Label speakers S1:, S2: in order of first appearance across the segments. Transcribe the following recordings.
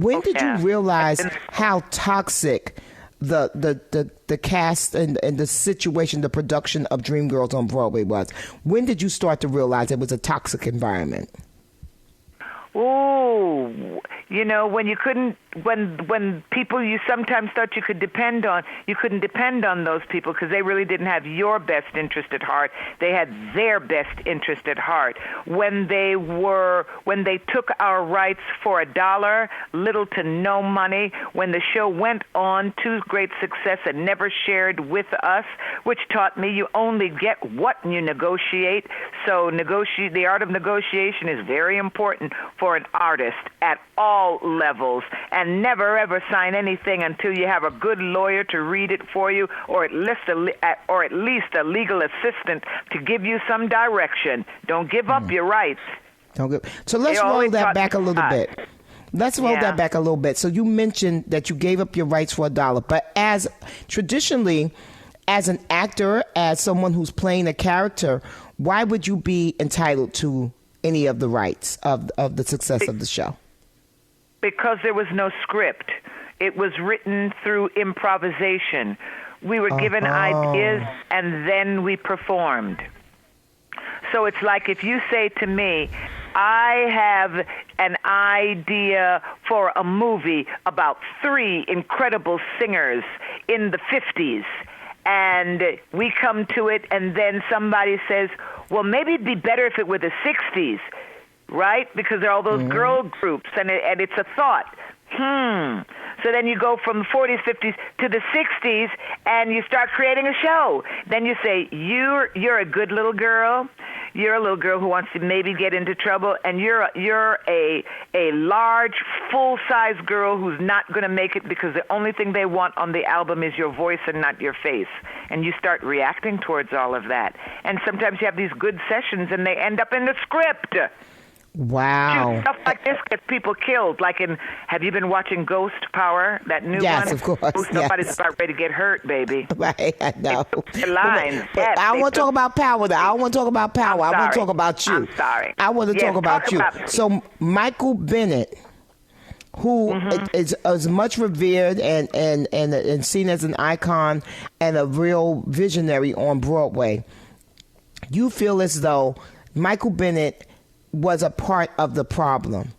S1: when did you realize how toxic the cast and the situation, the production of Dreamgirls on Broadway was? When did you start to realize it was a toxic environment?
S2: Oh, when you couldn't, when people you sometimes thought you could depend on, you couldn't depend on those people because they really didn't have your best interest at heart. They had their best interest at heart. When they took our rights for $1, little to no money, when the show went on to great success and never shared with us, which taught me you only get what you negotiate. So the art of negotiation is very important for an artist at all levels, and never ever sign anything until you have a good lawyer to read it for you, or at least a legal assistant to give you some direction. Don't give up your rights.
S1: So let's roll that back a little bit. Let's roll that back a little bit. So you mentioned that you gave up your rights for $1, but as traditionally, as an actor, as someone who's playing a character, why would you be entitled to any of the rights of the success of the show?
S2: Because there was no script. It was written through improvisation. We were given ideas and then we performed. So it's like if you say to me, I have an idea for a movie about 3 incredible singers in the 50s, and we come to it and then somebody says, well, maybe it'd be better if it were the 60s, right? Because there are all those girl groups, and it's a thought. So then you go from the 40s, 50s to the 60s, and you start creating a show. Then you say, you're a good little girl. You're a little girl who wants to maybe get into trouble, and you're a large, full-size girl who's not going to make it because the only thing they want on the album is your voice and not your face. And you start reacting towards all of that. And sometimes you have these good sessions, and they end up in the script.
S1: Wow.
S2: Stuff like this gets people killed. Like have you been watching Ghost Power, that new one?
S1: Yes, of course.
S2: Somebody's about ready to get hurt, baby.
S1: Right, I know.
S2: The lines.
S1: But I don't want to talk about Power. I don't want to talk about Power. I want to talk about you.
S2: I'm sorry.
S1: I want to talk about you. So Michael Bennett, who is much revered and seen as an icon and a real visionary on Broadway, you feel as though Michael Bennett was a part of the problem?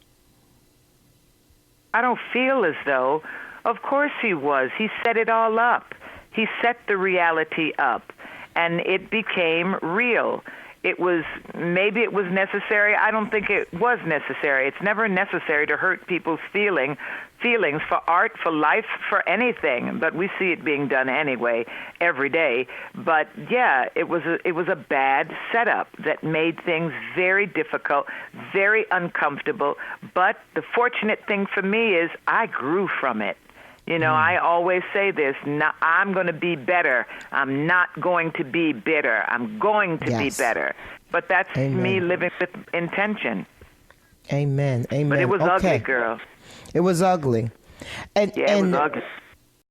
S2: I don't feel as though. Of course he was. He set it all up. He set the reality up, and it became real. Maybe it was necessary. I don't think it was necessary. It's never necessary to hurt people's feelings for art, for life, for anything. But we see it being done anyway, every day. But yeah, it was a bad setup that made things very difficult, very uncomfortable. But the fortunate thing for me is I grew from it. I always say this, I'm going to be better. I'm not going to be bitter. I'm going to be better. But that's me living with intention.
S1: Amen.
S2: But it was ugly, girl.
S1: It was ugly.
S2: It was ugly.